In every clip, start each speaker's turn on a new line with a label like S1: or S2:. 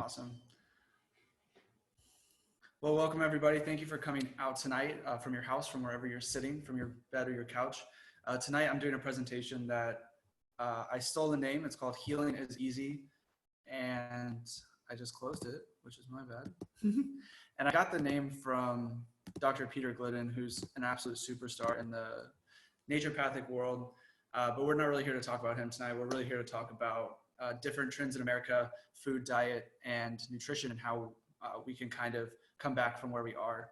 S1: Awesome. Well, welcome everybody. Thank you for coming out tonight from your house, from wherever you're sitting, from your bed or your couch. Tonight I'm doing a presentation that I stole the name. It's called Healing is Easy, and I just closed it, which is my bad. And I got the name from Dr. Peter Glidden, who's an absolute superstar in the naturopathic world. But we're not really here to talk about him tonight. We're really here to talk about different trends in America, food, diet, and nutrition, and how we can kind of come back from where we are.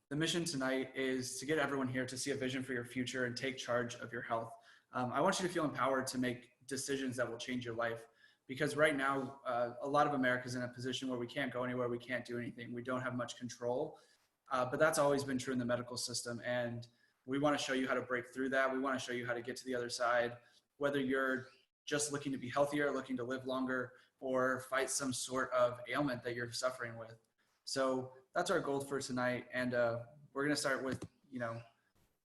S1: The mission tonight is to get everyone here to see a vision for your future and take charge of your health. I want you to feel empowered to make decisions that will change your life, because right now, a lot of America is in a position where we can't go anywhere, we can't do anything, we don't have much control, but that's always been true in the medical system, and we want to show you how to break through that. We want to show you how to get to the other side, whether you're just looking to be healthier, looking to live longer, or fight some sort of ailment that you're suffering with. So that's our goal for tonight. And we're going to start with,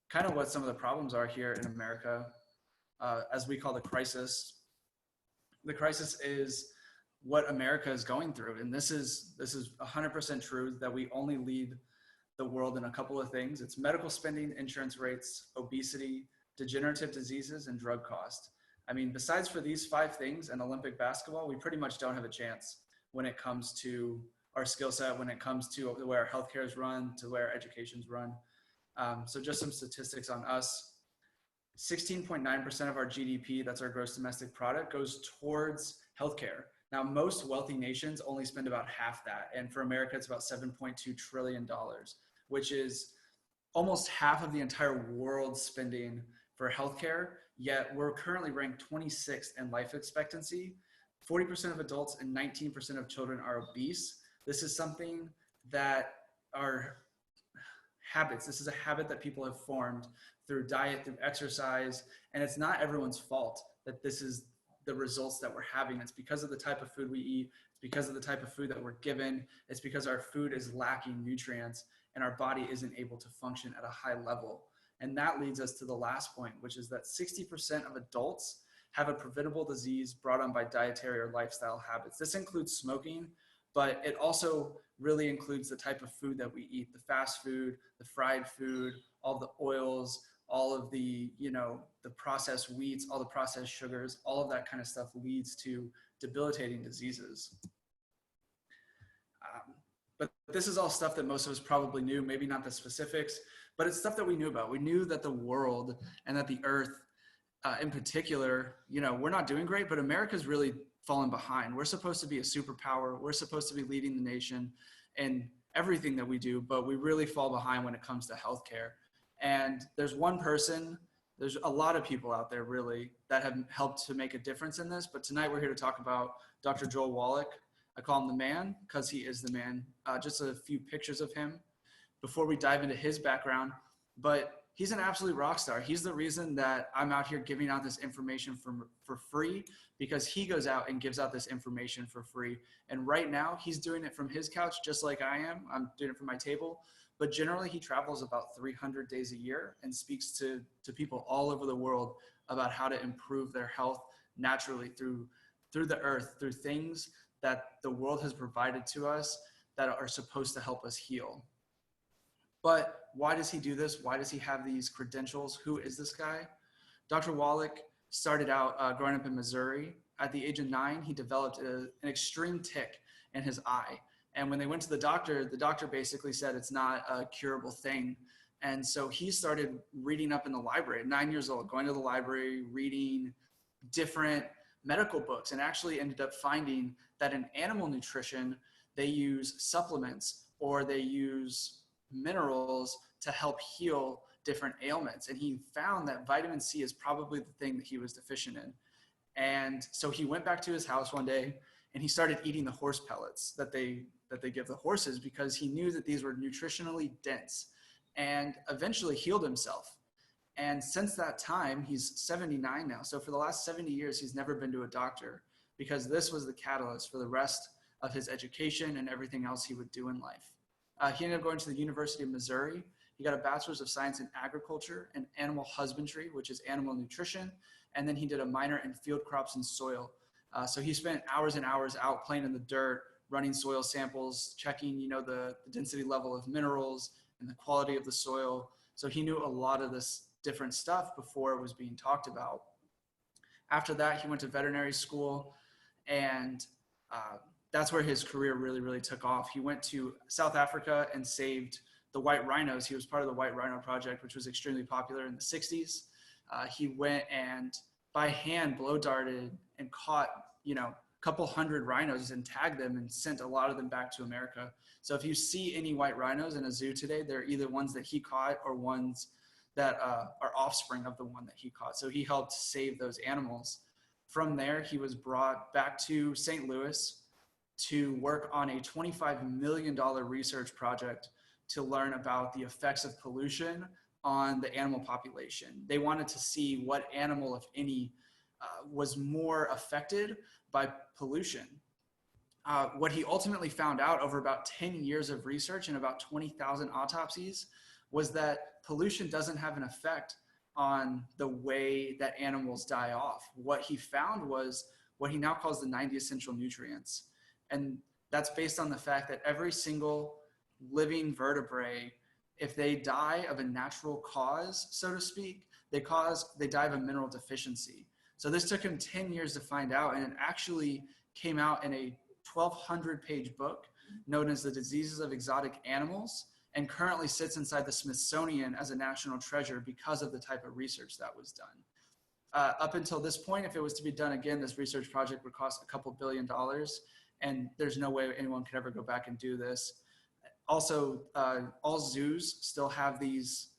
S1: kind of what some of the problems are here in America, as we call the crisis. The crisis is what America is going through. And this is 100% true, that we only lead the world in a couple of things. It's medical spending, insurance rates, obesity, degenerative diseases, and drug cost. I mean, besides for these 5 things and Olympic basketball, we pretty much don't have a chance when it comes to our skill set, when it comes to the way our healthcare is run, to where education's run. So just some statistics on us. 16.9% of our GDP, that's our gross domestic product, goes towards healthcare. Now, most wealthy nations only spend about half that. And for America, it's about $7.2 trillion, which is almost half of the entire world's spending for healthcare. Yet we're currently ranked 26th in life expectancy. 40% of adults and 19% of children are obese. This is something that are habits. This is a habit that people have formed through diet, through exercise, and it's not everyone's fault that this is the results that we're having. It's because of the type of food we eat. It's because of the type of food that we're given. It's because our food is lacking nutrients and our body isn't able to function at a high level. And that leads us to the last point, which is that 60% of adults have a preventable disease brought on by dietary or lifestyle habits. This includes smoking, but it also really includes the type of food that we eat, the fast food, the fried food, all the oils, all of the, the processed wheats, all the processed sugars, all of that kind of stuff leads to debilitating diseases. But this is all stuff that most of us probably knew, maybe not the specifics, but it's stuff that we knew about. We knew that the world and that the earth in particular, we're not doing great, but America's really fallen behind. We're supposed to be a superpower. We're supposed to be leading the nation in everything that we do, but we really fall behind when it comes to healthcare. And there's one person, there's a lot of people out there really that have helped to make a difference in this. But tonight we're here to talk about Dr. Joel Wallach. I call him the man because he is the man. Just a few pictures of him before we dive into his background. But he's an absolute rock star. He's the reason that I'm out here giving out this information for free, because he goes out and gives out this information for free. And right now he's doing it from his couch, just like I am. I'm doing it from my table. But generally he travels about 300 days a year and speaks to people all over the world about how to improve their health naturally through the earth, through things that the world has provided to us that are supposed to help us heal. But why does he do this? Why does he have these credentials? Who is this guy? Dr. Wallach started out growing up in Missouri. At the age of 9, he developed an extreme tic in his eye. And when they went to the doctor basically said it's not a curable thing. And so he started reading up in the library at 9 years old, going to the library, reading different medical books, and actually ended up finding that in animal nutrition, they use supplements or they use minerals to help heal different ailments. And he found that vitamin C is probably the thing that he was deficient in. And so he went back to his house one day and he started eating the horse pellets that they give the horses, because he knew that these were nutritionally dense, and eventually healed himself. And since that time, he's 79 now. So for the last 70 years, he's never been to a doctor, because this was the catalyst for the rest of his education and everything else he would do in life. He ended up going to the University of Missouri. He got a bachelor's of science in agriculture and animal husbandry, which is animal nutrition. And then he did a minor in field crops and soil. So he spent hours and hours out playing in the dirt, running soil samples, checking, the density level of minerals and the quality of the soil. So he knew a lot of this different stuff before it was being talked about. After that, he went to veterinary school, and that's where his career really, really took off. He went to South Africa and saved the white rhinos. He was part of the White Rhino Project, which was extremely popular in the 60s. He went and by hand blow darted and caught, a couple hundred rhinos and tagged them and sent a lot of them back to America. So if you see any white rhinos in a zoo today, they're either ones that he caught or ones that are offspring of the one that he caught. So he helped save those animals. From there, he was brought back to St. Louis to work on a $25 million research project to learn about the effects of pollution on the animal population. They wanted to see what animal, if any, was more affected by pollution. What he ultimately found out over about 10 years of research and about 20,000 autopsies was that pollution doesn't have an effect on the way that animals die off. What he found was what he now calls the 90 essential nutrients. And that's based on the fact that every single living vertebrae, if they die of a natural cause, so to speak, they die of a mineral deficiency. So this took him 10 years to find out, and it actually came out in a 1,200-page book known as The Diseases of Exotic Animals, and currently sits inside the Smithsonian as a national treasure because of the type of research that was done. Up until this point, if it was to be done again, this research project would cost a couple $2 billion, and there's no way anyone could ever go back and do this. Also, all zoos still have these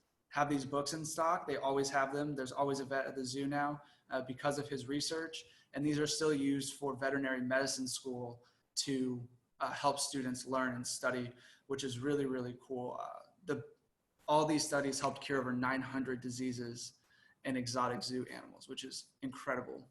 S1: books in stock. They always have them. There's always a vet at the zoo now because of his research, and these are still used for veterinary medicine school to help students learn and study, which is really, really cool. All these studies helped cure over 900 diseases in exotic zoo animals, which is incredible.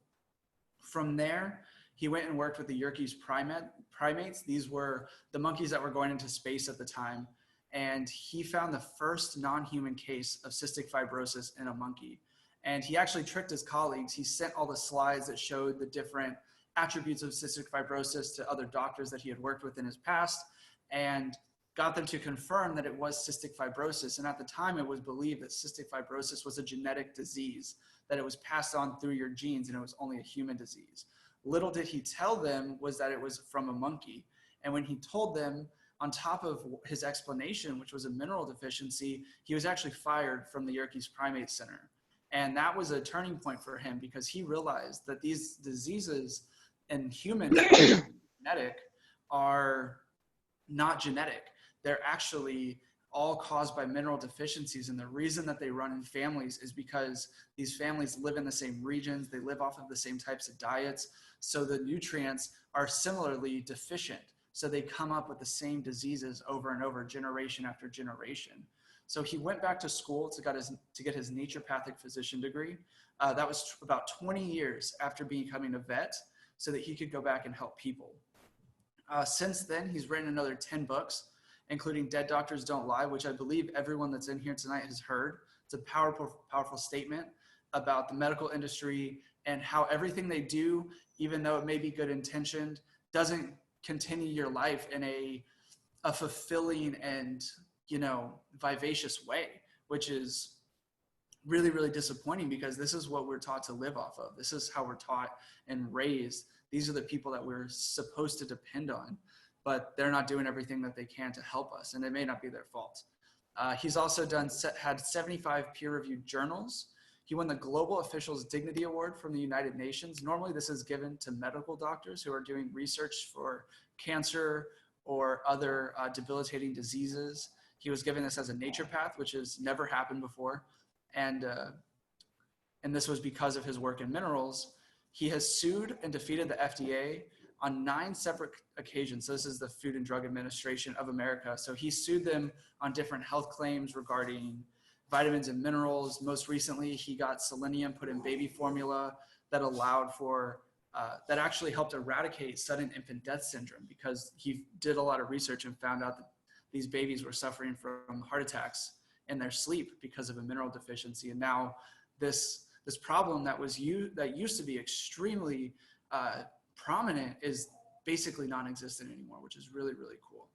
S1: From there, he went and worked with the Yerkes primates. These were the monkeys that were going into space at the time. And he found the first non-human case of cystic fibrosis in a monkey. And he actually tricked his colleagues. He sent all the slides that showed the different attributes of cystic fibrosis to other doctors that he had worked with in his past, and got them to confirm that it was cystic fibrosis. And at the time, it was believed that cystic fibrosis was a genetic disease, that it was passed on through your genes and it was only a human disease. Little did he tell them was that it was from a monkey. And when he told them, on top of his explanation, which was a mineral deficiency, he was actually fired from the Yerkes Primate Center. And that was a turning point for him because he realized that these diseases in humans genetic are not genetic. They're actually all caused by mineral deficiencies. And the reason that they run in families is because these families live in the same regions. They live off of the same types of diets. So the nutrients are similarly deficient. So they come up with the same diseases over and over, generation after generation. So he went back to school to get his naturopathic physician degree. That was about 20 years after becoming a vet so that he could go back and help people. Since then, he's written another 10 books, including Dead Doctors Don't Lie, which I believe everyone that's in here tonight has heard. It's a powerful, powerful statement about the medical industry and how everything they do, even though it may be good intentioned, doesn't continue your life in a fulfilling and vivacious way, which is really, really disappointing because this is what we're taught to live off of. This is how we're taught and raised. These are the people that we're supposed to depend on, but they're not doing everything that they can to help us, and it may not be their fault. He's also had 75 peer-reviewed journals. He won the Global Officials Dignity Award from the United Nations. Normally, this is given to medical doctors who are doing research for cancer or other debilitating diseases. He was given this as a naturopath, which has never happened before. And this was because of his work in minerals. He has sued and defeated the FDA on 9 separate occasions. So this is the Food and Drug Administration of America. So he sued them on different health claims regarding vitamins and minerals. Most recently, he got selenium put in baby formula that allowed for, that actually helped eradicate sudden infant death syndrome because he did a lot of research and found out that these babies were suffering from heart attacks in their sleep because of a mineral deficiency. And now this problem that used to be extremely prominent is basically non-existent anymore, which is really, really cool.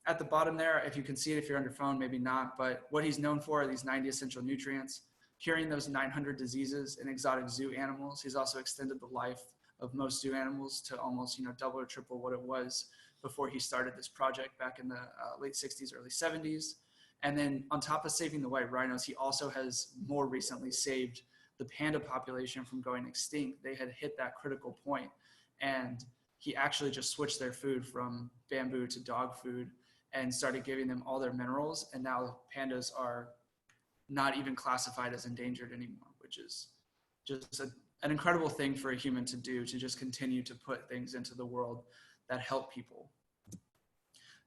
S1: At the bottom there, if you can see it, if you're on your phone, maybe not, but what he's known for are these 90 essential nutrients, curing those 900 diseases in exotic zoo animals. He's also extended the life of most zoo animals to almost, double or triple what it was before he started this project back in the late 60s, early 70s. And then on top of saving the white rhinos, he also has more recently saved the panda population from going extinct. They had hit that critical point, and he actually just switched their food from bamboo to dog food and started giving them all their minerals. And now pandas are not even classified as endangered anymore, which is just an incredible thing for a human to do, to just continue to put things into the world that help people.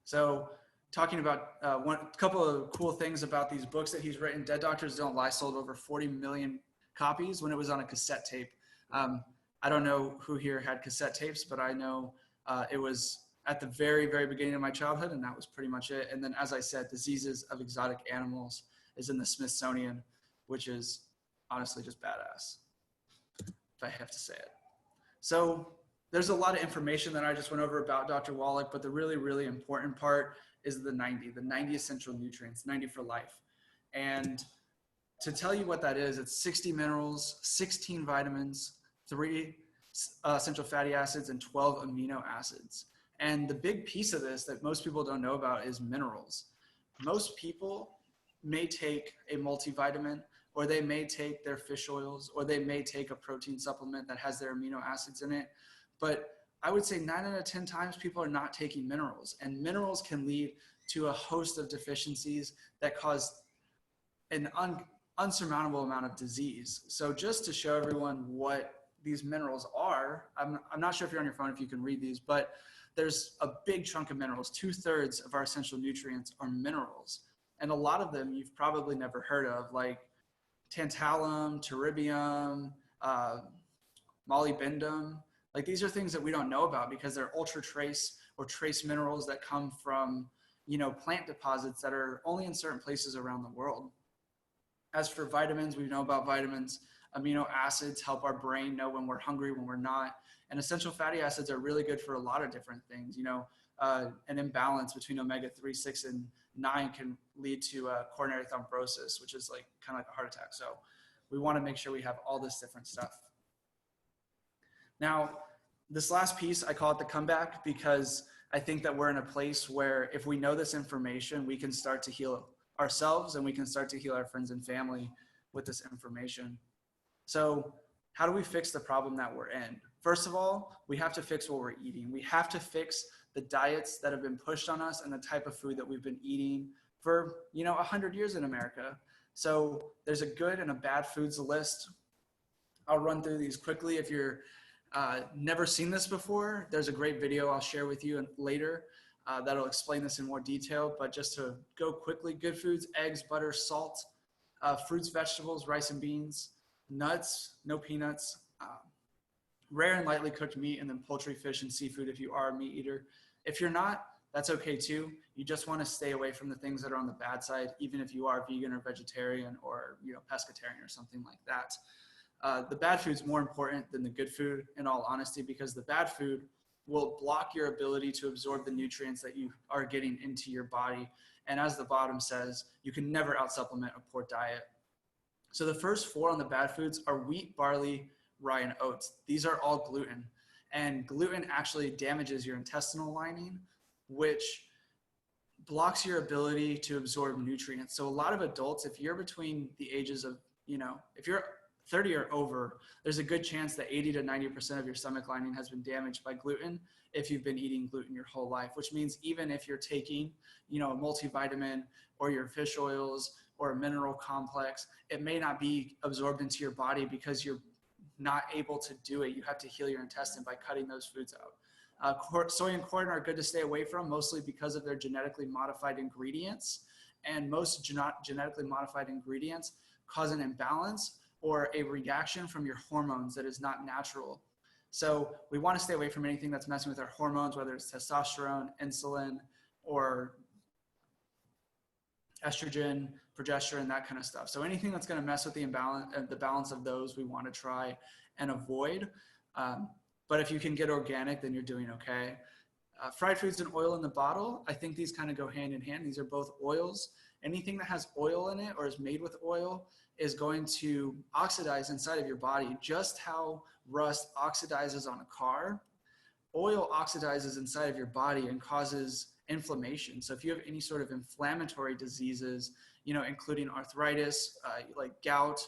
S1: So talking about a couple of cool things about these books that he's written. Dead Doctors Don't Lie sold over 40 million copies when it was on a cassette tape. I don't know who here had cassette tapes, but I know it was at the very, very beginning of my childhood, and that was pretty much it. And then, as I said, Diseases of Exotic Animals is in the Smithsonian, which is honestly just badass, if I have to say it. So there's a lot of information that I just went over about Dr. Wallach, but the really, really important part is the 90 essential nutrients, 90 for life. And to tell you what that is, it's 60 minerals, 16 vitamins, 3 essential fatty acids, and 12 amino acids. And the big piece of this that most people don't know about is minerals. Most people may take a multivitamin, or they may take their fish oils, or they may take a protein supplement that has their amino acids in it. But I would say 9 out of 10 times people are not taking minerals, and minerals can lead to a host of deficiencies that cause an unsurmountable amount of disease. So just to show everyone what these minerals are, I'm not sure if you're on your phone, if you can read these, but there's a big chunk of minerals. 2/3 of our essential nutrients are minerals. And a lot of them you've probably never heard of, like tantalum, terbium, molybdenum. Like, these are things that we don't know about because they're ultra trace or trace minerals that come from, plant deposits that are only in certain places around the world. As for vitamins, we know about vitamins. Amino acids help our brain know when we're hungry, when we're not. And essential fatty acids are really good for a lot of different things. An imbalance between omega-3, 6, and 9 can lead to coronary thrombosis, which is kind of like a heart attack. So we want to make sure we have all this different stuff. Now, this last piece, I call it the comeback, because I think that we're in a place where if we know this information, we can start to heal ourselves and we can start to heal our friends and family with this information. So how do we fix the problem that we're in? First of all, we have to fix what we're eating. We have to fix the diets that have been pushed on us and the type of food that we've been eating for, 100 years in America. So there's a good and a bad foods list. I'll run through these quickly. If you're never seen this before, there's a great video I'll share with you later that'll explain this in more detail. But just to go quickly: good foods, eggs, butter, salt, fruits, vegetables, rice and beans, nuts, no peanuts, rare and lightly cooked meat, and then poultry, fish, and seafood if you are a meat eater. If you're not, that's okay too. You just want to stay away from the things that are on the bad side, even if you are vegan or vegetarian or pescatarian or something like that. The bad food is more important than the good food, in all honesty, because the bad food will block your ability to absorb the nutrients that you are getting into your body. And as the bottom says, you can never out-supplement a poor diet. So the first 4 on the bad foods are wheat, barley, rye, and oats. These are all gluten. And gluten actually damages your intestinal lining, which blocks your ability to absorb nutrients. So a lot of adults, if you're between the ages of, if you're 30 or over, there's a good chance that 80 to 90% of your stomach lining has been damaged by gluten if you've been eating gluten your whole life, which means even if you're taking, a multivitamin or your fish oils or a mineral complex, it may not be absorbed into your body because you're not able to do it. You have to heal your intestine by cutting those foods out. Soy and corn are good to stay away from, mostly because of their genetically modified ingredients. And most genetically modified ingredients cause an imbalance or a reaction from your hormones that is not natural. So we want to stay away from anything that's messing with our hormones, whether it's testosterone, insulin, or estrogen, progesterone, that kind of stuff. So anything that's going to mess with the balance of those, we want to try and avoid. But but if you can get organic, then you're doing okay. Fried foods and oil in the bottle, I think these kind of go hand in hand. These are both oils. Anything that has oil in it or is made with oil is going to oxidize inside of your body. Just how rust oxidizes on a car, oil oxidizes inside of your body and causes inflammation. So if you have any sort of inflammatory diseases, including arthritis, like gout,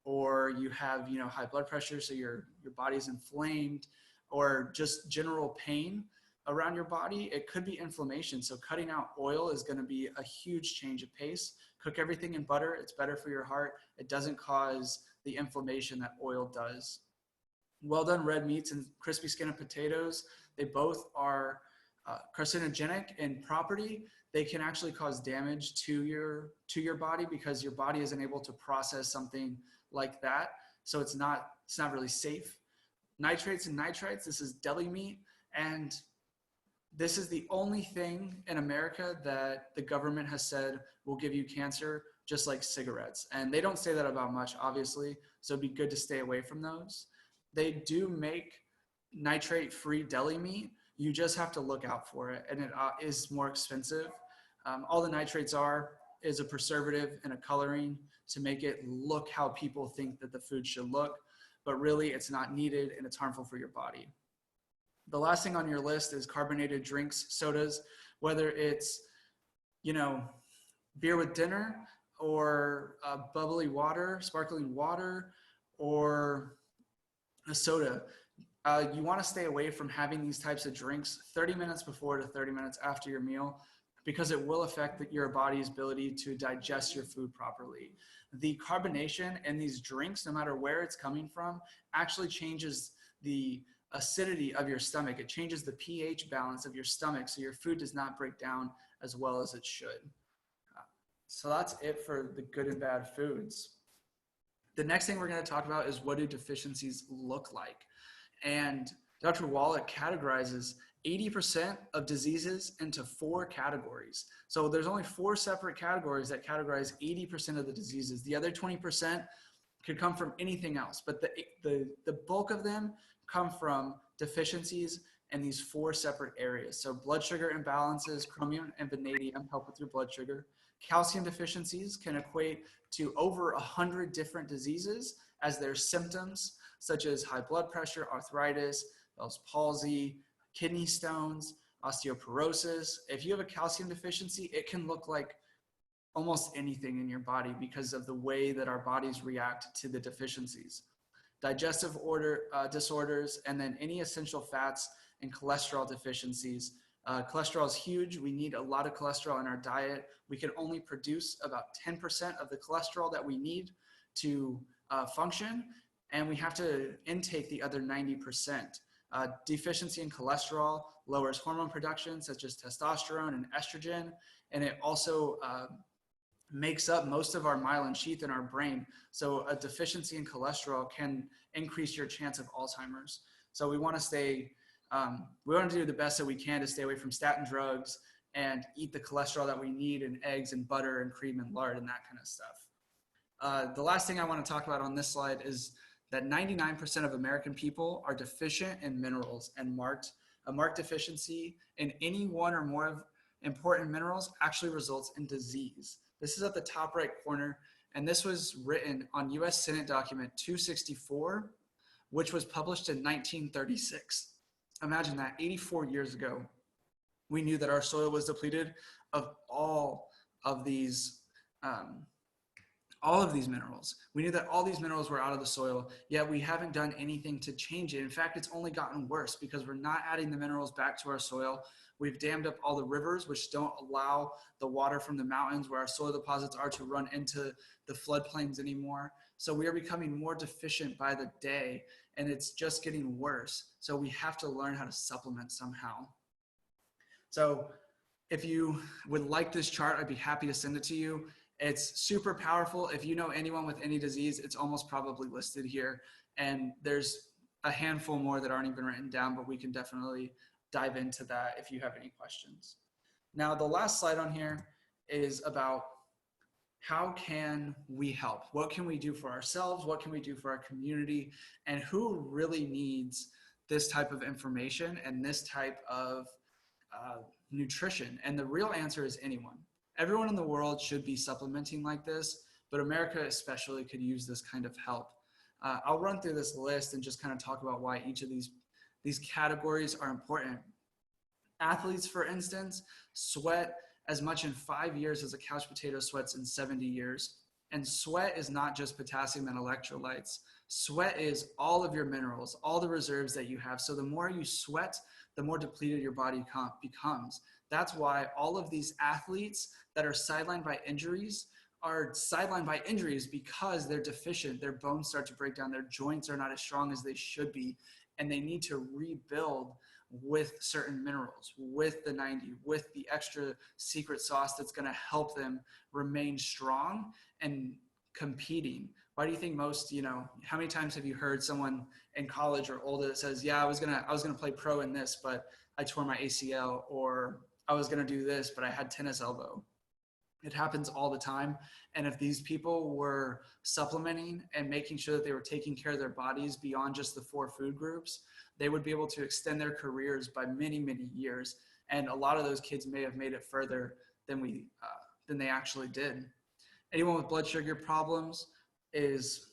S1: or you have, high blood pressure, so your body's inflamed, or just general pain around your body, it could be inflammation. So cutting out oil is going to be a huge change of pace. Cook everything in butter. It's better for your heart. It doesn't cause the inflammation that oil does. Well done red meats and crispy skin of potatoes, they both are carcinogenic in property. They can actually cause damage to your body because your body isn't able to process something like that. So it's not really safe. Nitrates and nitrites, this is deli meat, and this is the only thing in America that the government has said will give you cancer, just like cigarettes. And they don't say that about much, obviously, so it'd be good to stay away from those. They do make nitrate-free deli meat. You just have to look out for it, and it is more expensive. All the nitrates is a preservative and a coloring to make it look how people think that the food should look, but really it's not needed and it's harmful for your body. The last thing on your list is carbonated drinks, sodas, whether it's, beer with dinner or bubbly water, sparkling water, or a soda. You want to stay away from having these types of drinks 30 minutes before to 30 minutes after your meal, because it will affect your body's ability to digest your food properly. The carbonation in these drinks, no matter where it's coming from, actually changes the acidity of your stomach. It changes the pH balance of your stomach, so your food does not break down as well as it should. So that's it for the good and bad foods. The next thing we're going to talk about is, what do deficiencies look like? And Dr. Wallach categorizes 80% of diseases into 4 categories. So there's only 4 separate categories that categorize 80% of the diseases. The other 20% could come from anything else, but the bulk of them come from deficiencies in these 4 separate areas. So blood sugar imbalances, chromium and vanadium help with your blood sugar. Calcium deficiencies can equate to over 100 different diseases as their symptoms, such as high blood pressure, arthritis, Bell's palsy, kidney stones, osteoporosis. If you have a calcium deficiency, it can look like almost anything in your body because of the way that our bodies react to the deficiencies. Digestive disorders, and then any essential fats and cholesterol deficiencies. Cholesterol is huge. We need a lot of cholesterol in our diet. We can only produce about 10% of the cholesterol that we need to function, and we have to intake the other 90%. Deficiency in cholesterol lowers hormone production, such as testosterone and estrogen, and it also makes up most of our myelin sheath in our brain. So a deficiency in cholesterol can increase your chance of Alzheimer's. So we want to do the best that we can to stay away from statin drugs and eat the cholesterol that we need in eggs and butter and cream and lard and that kind of stuff. The last thing I want to talk about on this slide is that 99% of American people are deficient in minerals, and a marked deficiency in any one or more of important minerals actually results in disease. This is at the top right corner, and this was written on US Senate document 264, which was published in 1936. Imagine that, 84 years ago, we knew that our soil was depleted of all of these minerals. We knew that all these minerals were out of the soil, yet we haven't done anything to change it. In fact, it's only gotten worse because we're not adding the minerals back to our soil. We've dammed up all the rivers, which don't allow the water from the mountains where our soil deposits are to run into the floodplains anymore. So we are becoming more deficient by the day, and it's just getting worse. So we have to learn how to supplement somehow. So if you would like this chart, I'd be happy to send it to you. It's super powerful. If you know anyone with any disease, it's almost probably listed here. And there's a handful more that aren't even written down, but we can definitely dive into that if you have any questions. Now, the last slide on here is about how can we help? What can we do for ourselves? What can we do for our community? And who really needs this type of information and this type of nutrition? And the real answer is anyone. Everyone in the world should be supplementing like this, but America especially could use this kind of help. I'll run through this list and just kind of talk about why each of these categories are important. Athletes, for instance, sweat as much in 5 years as a couch potato sweats in 70 years. And sweat is not just potassium and electrolytes. Sweat is all of your minerals, all the reserves that you have. So the more you sweat, the more depleted your body becomes. That's why all of these athletes that are sidelined by injuries are sidelined by injuries because they're deficient. Their bones start to break down. Their joints are not as strong as they should be. And they need to rebuild with certain minerals, with the 90, with the extra secret sauce that's going to help them remain strong and competing. Why do you think most, how many times have you heard someone in college or older that says, yeah, I was going to play pro in this, but I tore my ACL, or I was going to do this, but I had tennis elbow. It happens all the time. And if these people were supplementing and making sure that they were taking care of their bodies beyond just the 4 food groups, they would be able to extend their careers by many, many years. And a lot of those kids may have made it further than they actually did. Anyone with blood sugar problems is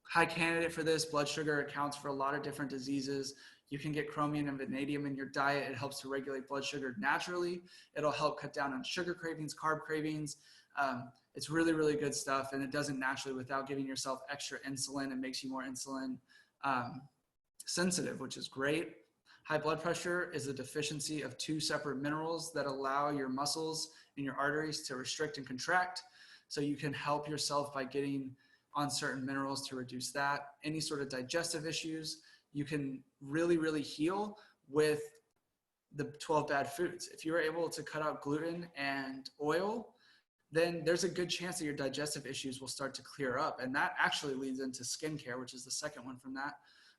S1: high candidate for this. Blood sugar accounts for a lot of different diseases. You can get chromium and vanadium in your diet. It helps to regulate blood sugar naturally. It'll help cut down on sugar cravings, carb cravings. It's really, really good stuff. And it does it naturally without giving yourself extra insulin. It makes you more insulin sensitive, which is great. High blood pressure is a deficiency of 2 separate minerals that allow your muscles and your arteries to restrict and contract. So you can help yourself by getting on certain minerals to reduce that. Any sort of digestive issues, you can really, really heal with the 12 bad foods. If you're able to cut out gluten and oil, then there's a good chance that your digestive issues will start to clear up. And that actually leads into skincare, which is the second one from that.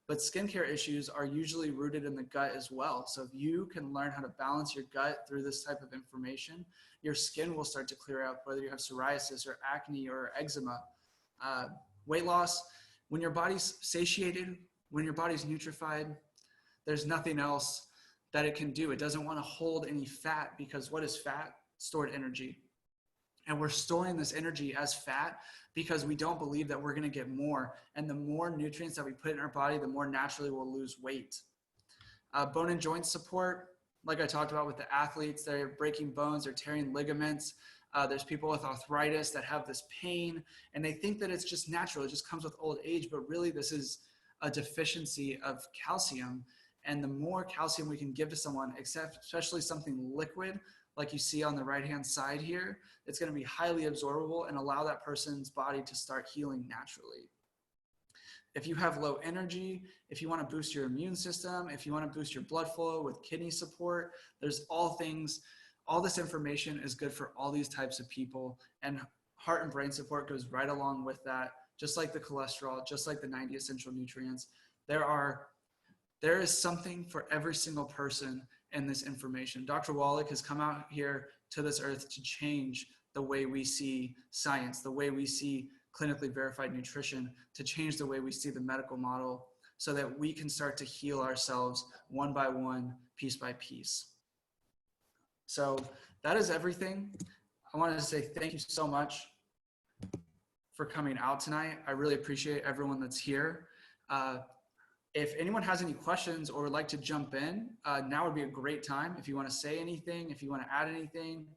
S1: But skincare issues are usually rooted in the gut as well. So if you can learn how to balance your gut through this type of information, your skin will start to clear up, whether you have psoriasis or acne or eczema. Weight loss, when your body's satiated, when your body's nutrified, there's nothing else that it can do. It doesn't want to hold any fat, because what is fat? Stored energy. And we're storing this energy as fat because we don't believe that we're going to get more. And the more nutrients that we put in our body, the more naturally we'll lose weight. Bone and joint support, like I talked about with the athletes, they're breaking bones, they're tearing ligaments. There's people with arthritis that have this pain, and they think that it's just natural. It just comes with old age, but really this is a deficiency of calcium. And the more calcium we can give to someone, especially something liquid, like you see on the right-hand side here, it's going to be highly absorbable and allow that person's body to start healing naturally. If you have low energy, if you want to boost your immune system, if you want to boost your blood flow with kidney support, there's all this information is good for all these types of people. And heart and brain support goes right along with that, just like the cholesterol, just like the 90 essential nutrients. There is something for every single person in this information. Dr. Wallach has come out here to this earth to change the way we see science, the way we see clinically verified nutrition, to change the way we see the medical model, so that we can start to heal ourselves one by one, piece by piece. So that is everything. I wanted to say thank you so much for coming out tonight. I really appreciate everyone that's here. If anyone has any questions or would like to jump in, now would be a great time. If you want to say anything, if you want to add anything,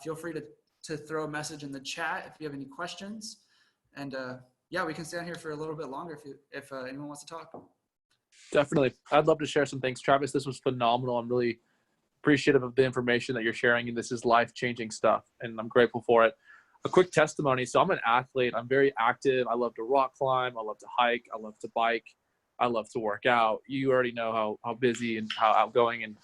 S1: feel free to throw a message in the chat if you have any questions. And yeah, we can stay on here for a little bit longer if anyone wants to talk.
S2: Definitely. I'd love to share some things. Travis, this was phenomenal. I'm really appreciative of the information that you're sharing, and this is life-changing stuff, and I'm grateful for it. A quick testimony. So I'm an athlete. I'm very active. I love to rock climb. I love to hike. I love to bike. I love to work out. You already know how busy and how outgoing and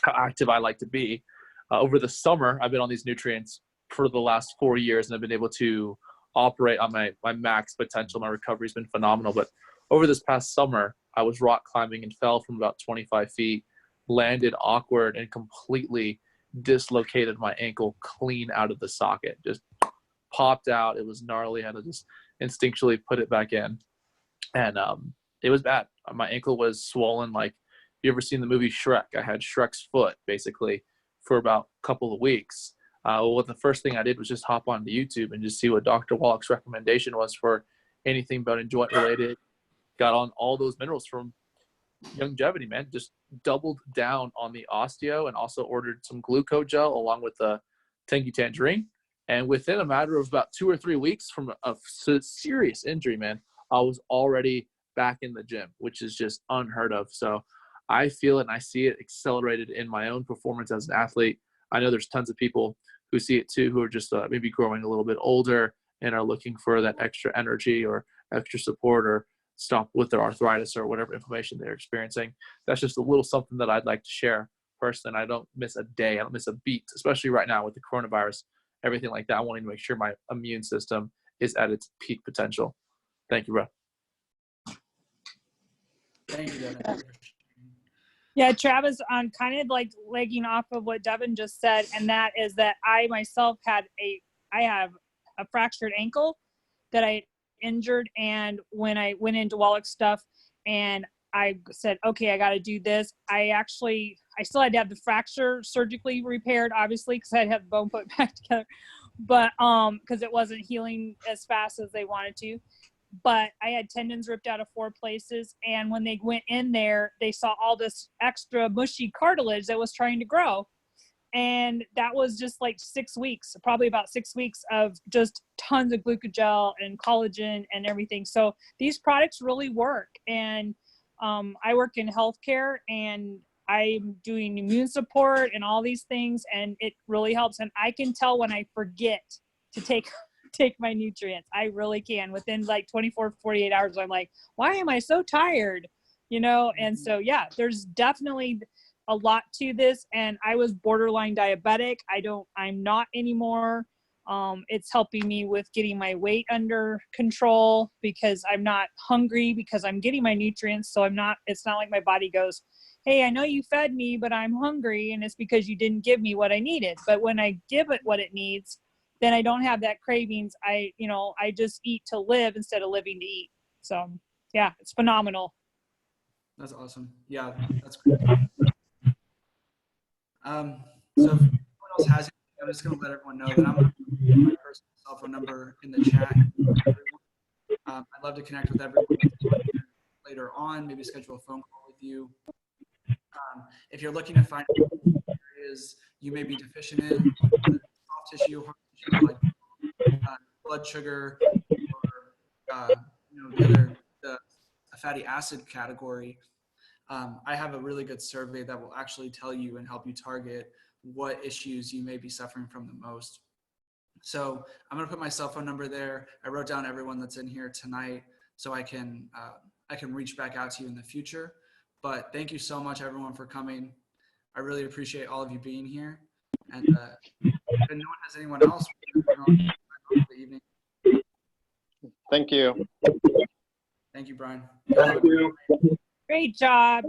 S2: how active I like to be. Over the summer, I've been on these nutrients for the last 4 years, and I've been able to operate on my max potential. My recovery's been phenomenal. But over this past summer, I was rock climbing and fell from about 25 feet, landed awkward, and completely dislocated my ankle clean out of the socket. Just popped out. It was gnarly. I had to just instinctually put it back in. And it was bad. My ankle was swollen. Like, you ever seen the movie Shrek? I had Shrek's foot basically for about a couple of weeks. Well, the first thing I did was just hop onto YouTube and just see what Dr. Wallach's recommendation was for anything bone and joint related. Got on all those minerals from longevity, man. Just doubled down on the osteo and also ordered some glucose gel along with the Tangy Tangerine. And within a matter of about 2 or 3 weeks from a serious injury, man, I was already back in the gym, which is just unheard of. So I feel it and I see it accelerated in my own performance as an athlete. I know there's tons of people who see it too, who are just maybe growing a little bit older and are looking for that extra energy or extra support or stop with their arthritis or whatever inflammation they're experiencing. That's just a little something that I'd like to share personally. I don't miss a day. I don't miss a beat, especially right now with the coronavirus, everything like that. I wanting to make sure my immune system is at its peak potential. Thank you, bro.
S1: Thank you, Devin.
S3: Yeah, Travis, on kind of like legging off of what Devin just said, and that is that I myself I have a fractured ankle that I injured, and when I went into Wallach stuff and I said, okay, I got to do this, I still had to have the fracture surgically repaired, obviously, because I had to have the bone put back together, but because it wasn't healing as fast as they wanted to. But I had tendons ripped out of 4 places. And when they went in there, they saw all this extra mushy cartilage that was trying to grow. And that was just like 6 weeks, probably about 6 weeks of just tons of glucogel and collagen and everything. So these products really work. And I work in healthcare and I'm doing immune support and all these things. And it really helps. And I can tell when I forget to take my nutrients. I really can. Within like 24, 48 hours, I'm like, why am I so tired? And so, yeah, there's definitely a lot to this. And I was borderline diabetic. I'm not anymore. It's helping me with getting my weight under control because I'm not hungry because I'm getting my nutrients. So it's not like my body goes, hey, I know you fed me, but I'm hungry. And it's because you didn't give me what I needed. But when I give it what it needs, then I don't have that cravings. I just eat to live instead of living to eat. So yeah, it's phenomenal.
S1: That's awesome. Yeah, that's great. So if anyone else has anything, I'm just going to let everyone know that I'm going to put my personal cell phone number in the chat. I'd love to connect with everyone later on, maybe schedule a phone call with you. If you're looking to find areas you may be deficient in, soft tissue, hard tissue, like blood sugar, or the fatty acid category, I have a really good survey that will actually tell you and help you target what issues you may be suffering from the most. So I'm going to put my cell phone number there. I wrote down everyone that's in here tonight so I can reach back out to you in the future. But thank you so much, everyone, for coming. I really appreciate all of you being here. And if no one has anyone else, the evening.
S4: Thank you.
S1: Thank you, Brian.
S4: Thank you.
S3: Great job,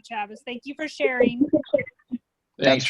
S3: Travis. Thank you for sharing.
S2: Thanks.